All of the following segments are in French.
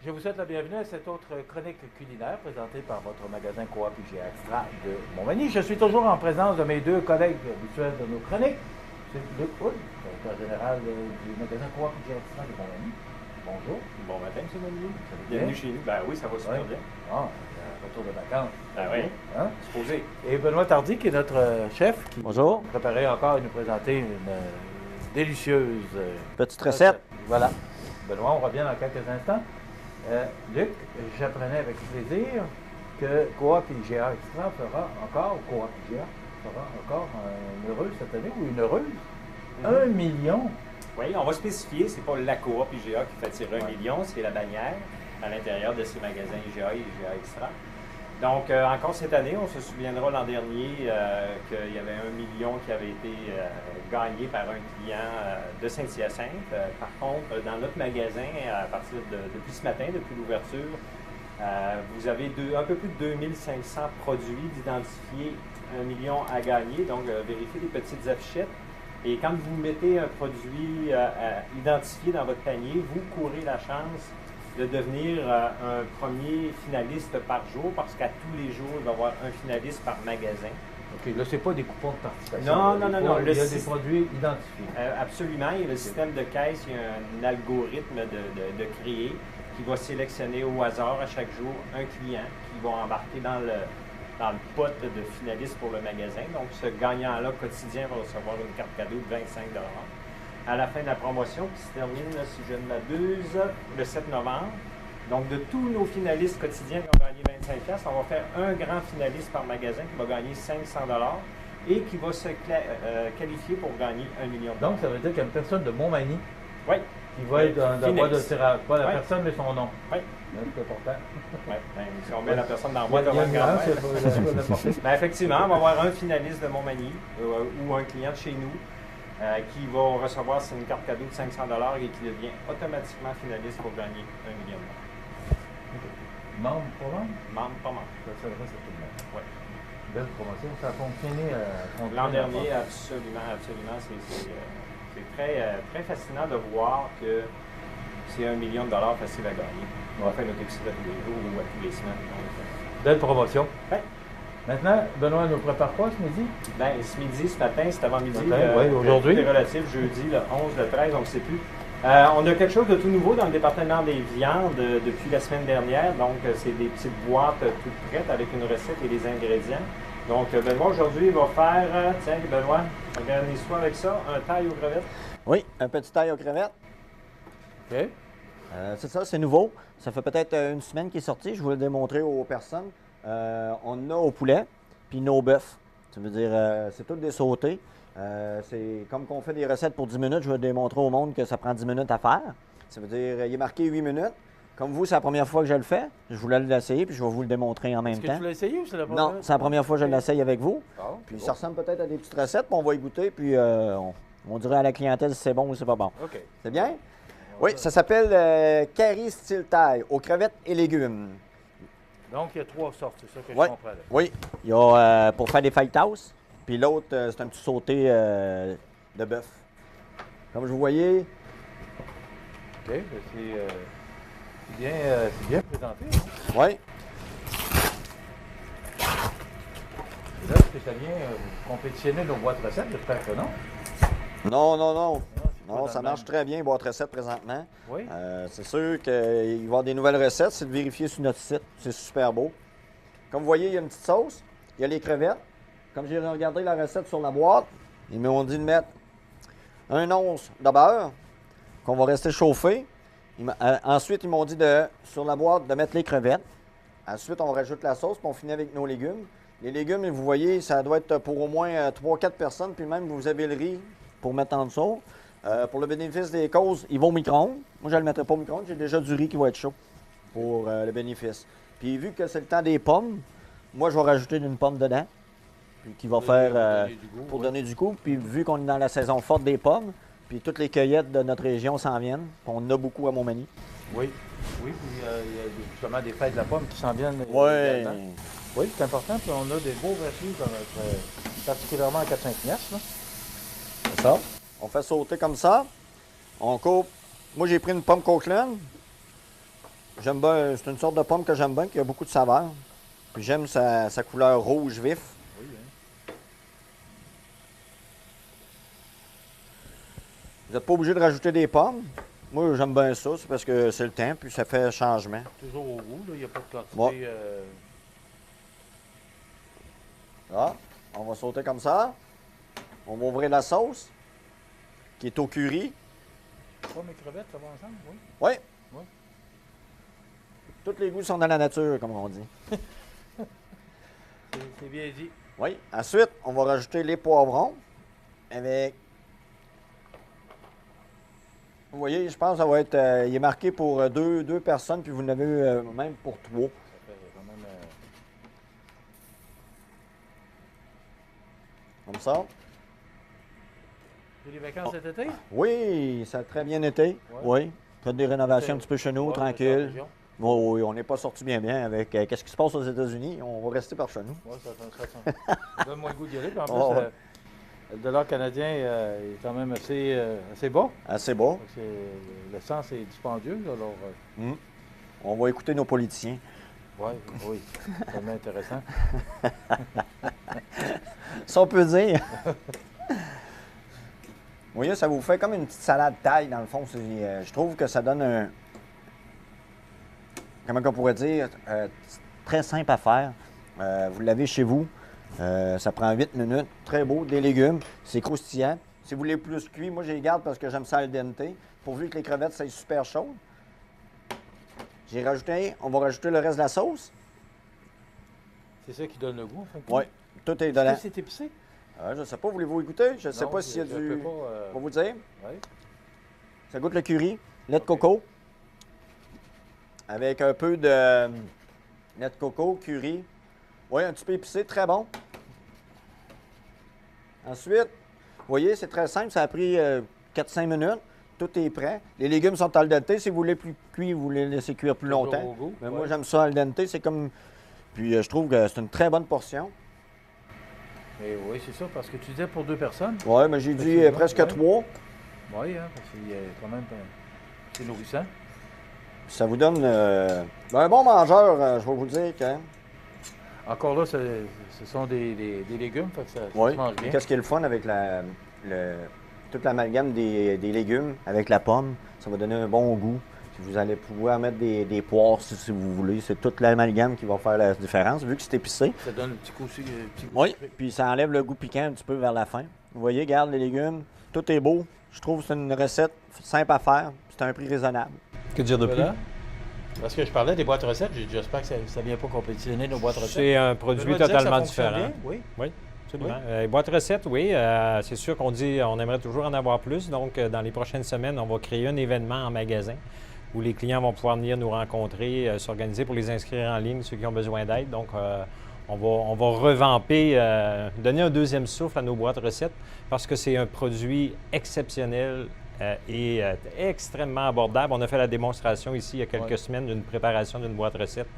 Je vous souhaite la bienvenue à cette autre chronique culinaire présentée par votre magasin Coop IGA Extra de Montmagny. Je suis toujours en présence de mes deux collègues habituels de nos chroniques. C'est Luc Hood, directeur général du magasin Coop IGA Extra de Montmagny. Bonjour. Bon matin, M. Montmagny. Bienvenue chez nous. Ben oui, ça va super bien. Ah, retour de vacances. Ben oui. Hein? Supposé. Et Benoît Tardy, qui est notre chef, qui Bonjour. préparait encore et nous présenter une délicieuse Petite recette. Voilà. Benoît, on revient dans quelques instants. Luc, j'apprenais avec plaisir que Coop IGA Extra fera encore un heureux cette année ou une heureuse. 1 million. Oui, on va spécifier, c'est pas la Coop IGA qui fait tirer 1 million, c'est la bannière à l'intérieur de ces magasins IGA et IGA Extra. Donc, encore cette année, on se souviendra l'an dernier qu'il y avait 1 million qui avait été gagné par un client de Saint-Hyacinthe. Par contre, dans notre magasin, depuis ce matin, depuis l'ouverture, vous avez un peu plus de 2500 produits d'identifier 1 million à gagner. Donc, vérifiez les petites affichettes. Et quand vous mettez un produit identifié dans votre panier, vous courez la chance de devenir un premier finaliste par jour, parce qu'à tous les jours, il va y avoir un finaliste par magasin. OK, là, c'est pas des coupons de participation. Non. Il y a des produits identifiés. Absolument. Il y a le système de caisse, il y a un algorithme de créer qui va sélectionner au hasard à chaque jour un client qui va embarquer dans le pot de finalistes pour le magasin. Donc, ce gagnant-là quotidien va recevoir une carte cadeau de 25 $. À la fin de la promotion, qui se termine, si je ne m'abuse, le 7 novembre. Donc, de tous nos finalistes quotidiens qui ont gagné 25 $, on va faire un grand finaliste par magasin qui va gagner 500 $ et qui va se qualifier pour gagner 1 million. Donc, ça veut dire qu'il y a une personne de Montmagny oui. qui va être dans la boîte de tirage. Pas la Oui. personne, mais son nom. Oui. C'est important. Oui. Ben, si on met la personne dans la boîte, Il y a on une va nuance, c'est pas l'important. Ben, effectivement, on va avoir un finaliste de Montmagny ou un client de chez nous qui va recevoir une carte cadeau de 500 $ et qui devient automatiquement finaliste pour gagner 1 million. Membre pour membre? Membre, pas membre. Ça s'adresse à tout le monde. Oui. Belle promotion. Ça a fonctionné L'an dernier, absolument. C'est très fascinant de voir que c'est 1 million de $ facile à gagner. On va faire notre extrait tous les jours ou à tous les semaines. Belle promotion. Oui. Maintenant, Benoît nous prépare quoi ce midi? Bien, ce midi, ce matin, c'est avant-midi. Oui, aujourd'hui. C'est relatif, jeudi, le 11, le 13, on ne sait plus. On a quelque chose de tout nouveau dans le département des viandes depuis la semaine dernière. Donc, c'est des petites boîtes toutes prêtes avec une recette et des ingrédients. Donc, Benoît, aujourd'hui, il va faire, tiens, Benoît, organise-toi avec ça, un taille aux crevettes. Oui, un petit taille aux crevettes. OK. C'est ça, c'est nouveau. Ça fait peut-être une semaine qu'il est sorti. Je voulais le démontrer aux personnes. On a au poulet, puis nos bœufs. Ça veut dire, c'est tout des sautés. C'est comme qu'on fait des recettes pour 10 minutes, je vais démontrer au monde que ça prend 10 minutes à faire. Ça veut dire, il est marqué 8 minutes. Comme vous, c'est la première fois que je le fais. Je voulais l'essayer, puis je vais vous le démontrer en même temps. Est-ce que tu l'as essayé ou c'est la première Non, fois? c'est la première fois que je l'essaye avec vous. Ah, Puis c'est ça ressemble peut-être à des petites recettes, puis on va y goûter, puis on dirait à la clientèle si c'est bon ou c'est pas bon. OK. C'est bien? Oui, ça s'appelle curry style thaï, aux crevettes et légumes. Donc, il y a 3 sortes, c'est ça que je Ouais. comprends. Là. Oui, il y a pour faire des fajitas, puis l'autre, c'est un petit sauté de bœuf. Comme vous voyez, OK. Ben, c'est bien présenté. Hein? oui, Et là, est-ce que ça vient compétitionner nos boîtes recettes? J'espère que non. non. c'est pas Non, dans ça le marche même. très bien, boîte recette présentement. Oui. C'est sûr qu'il va y avoir des nouvelles recettes, c'est de vérifier sur notre site. C'est super beau. Comme vous voyez, il y a une petite sauce, il y a les crevettes. Comme j'ai regardé la recette sur la boîte, ils m'ont dit de mettre 1 once de beurre qu'on va rester chauffer. Ensuite, ils m'ont dit sur la boîte de mettre les crevettes. Ensuite, on rajoute la sauce, puis on finit avec nos légumes. Les légumes, vous voyez, ça doit être pour au moins 3-4 personnes, puis même vous avez le riz pour mettre en dessous. Pour le bénéfice des causes, ils vont au micro-ondes. Moi, je ne le mettrai pas au micro-ondes. J'ai déjà du riz qui va être chaud pour le bénéfice. Puis vu que c'est le temps des pommes, moi, je vais rajouter une pomme dedans, puis qui va faire pour donner du goût. Puis vu qu'on est dans la saison forte des pommes, puis toutes les cueillettes de notre région s'en viennent, puis on en a beaucoup à Montmagny. Oui. Oui, puis il y a justement des fêtes de la pomme qui s'en viennent. Oui. également. Oui, c'est important. Puis on a des beaux vertus, dans notre, particulièrement à 4-5 piastres. Là. C'est ça. On fait sauter comme ça. On coupe. Moi, j'ai pris une pomme Coquelin. J'aime bien, c'est une sorte de pomme que j'aime bien, qui a beaucoup de saveur. Puis j'aime sa couleur rouge vif. Oui, hein. Vous n'êtes pas obligé de rajouter des pommes. Moi, j'aime bien ça, c'est parce que c'est le temps, puis ça fait changement. Toujours au goût, là. Il n'y a pas de quantité. Ouais. Là, on va sauter comme ça. On va ouvrir la sauce, qui est au curry. Pommes et crevettes, ça va ensemble, oui. Oui. Ouais. Tous les goûts sont dans la nature, comme on dit. C'est bien dit. Oui. Ensuite, on va rajouter les poivrons avec... Vous voyez, je pense que ça va être... il est marqué pour deux personnes, puis vous en avez même pour 3. Ça fait quand même... Comme ça. J'ai les vacances cet été? Oui, ça a très bien été. Ouais. Oui. Faites des rénovations un petit peu chez nous, Ouais, tranquille. dans la région. Oui, oui, on n'est pas sorti bien avec qu'est-ce qui se passe aux États-Unis. On va rester par chez nous. Oui, ça donne moins le goût d'y aller. Puis en plus, Oh, ouais. le dollar canadien est quand même assez bas. Assez beau. L'essence est dispendieuse, alors... On va écouter nos politiciens. Oui, c'est tellement intéressant. Ça, on peut dire. Vous voyez, ça vous fait comme une petite salade taille, dans le fond. Je trouve que ça donne un... Comment on pourrait dire? Très simple à faire. Vous l'avez chez vous. Ça prend 8 minutes. Très beau. Des légumes. C'est croustillant. Si vous voulez plus cuit, moi, je les garde parce que j'aime ça al dente. Pourvu que les crevettes soient super chaudes. J'ai rajouté... On va rajouter le reste de la sauce. C'est ça qui donne le goût, en fait. Oui. Tout est Est-ce dedans. que c'est épicé? Je ne sais pas, voulez-vous goûter? Je ne sais Non, pas s'il y a je du... peux pas, On va vous dire. Oui. Ça goûte le curry, lait de coco. Avec un peu de lait de coco, curry. Oui, un petit peu épicé, très bon. Ensuite, vous voyez, c'est très simple. Ça a pris 4-5 minutes. Tout est prêt. Les légumes sont al dente. Si vous voulez plus cuit, vous les laissez cuire plus Toujours longtemps. au goût, Mais ouais. moi, j'aime ça al dente. C'est comme... Puis je trouve que c'est une très bonne portion. Mais oui, c'est ça, parce que tu disais pour 2 personnes. Oui, mais j'ai dit Effectivement, presque ouais. 3. Oui, hein, parce que quand même, c'est nourrissant. Ça vous donne un bon mangeur, je vais vous dire que... Encore là, ce sont des légumes, fait que ça Oui. se mange bien. Qu'est-ce qui est le fun avec toute l'amalgame des légumes avec la pomme, ça va donner un bon goût. Puis vous allez pouvoir mettre des poires si vous voulez. C'est toute l'amalgame qui va faire la différence, vu que c'est épicé. Ça donne un petit coup aussi. Oui, puis ça enlève le goût piquant un petit peu vers la fin. Vous voyez, regarde les légumes, tout est beau. Je trouve que c'est une recette simple à faire, c'est un prix raisonnable. Que dire de plus? Voilà. Parce que je parlais des boîtes recettes, j'espère que ça ne vient pas compétitionner nos boîtes recettes. C'est un Je produit dois dire que ça totalement fonctionne différent. bien, Oui. Oui, absolument. Oui. Les boîtes recettes, oui. C'est sûr qu'on dit on aimerait toujours en avoir plus. Donc, dans les prochaines semaines, on va créer un événement en magasin où les clients vont pouvoir venir nous rencontrer, s'organiser pour les inscrire en ligne, ceux qui ont besoin d'aide. Donc, on va revamper, donner un deuxième souffle à nos boîtes recettes parce que c'est un produit exceptionnel et extrêmement abordable. On a fait la démonstration ici il y a quelques semaines d'une préparation d'une boîte recette.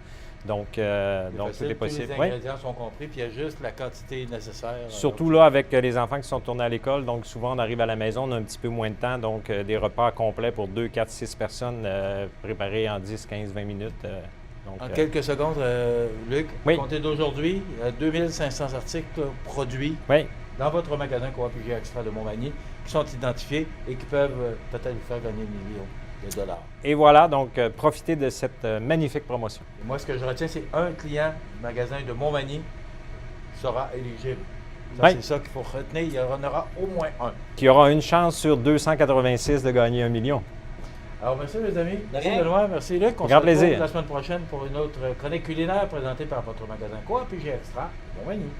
Donc, tout est possible. Tous les Oui. ingrédients sont compris, puis il y a juste la quantité nécessaire. Surtout là, avec les enfants qui sont tournés à l'école, donc souvent on arrive à la maison, on a un petit peu moins de temps, donc des repas complets pour 2, 4, 6 personnes préparés en 10, 15, 20 minutes. En quelques secondes, Luc, Oui. comptez d'aujourd'hui, 2500 articles produits Oui, dans votre magasin Coop IGA Extra de Montmagny qui sont identifiés et qui peuvent peut-être vous faire gagner millions de dollars. et voilà, donc profitez de cette magnifique promotion. Et moi, ce que je retiens, c'est un client du magasin de Montmagny sera éligible. Ça, Oui. c'est ça qu'il faut retenir. Il y en aura au moins un. Qui aura une chance sur 286 de gagner 1 million. Alors, merci les amis. Merci rien. Benoît, merci Luc. On Grand se retrouve plaisir. la semaine prochaine pour une autre chronique culinaire présentée par votre magasin Coop IGA Extra de Montmagny.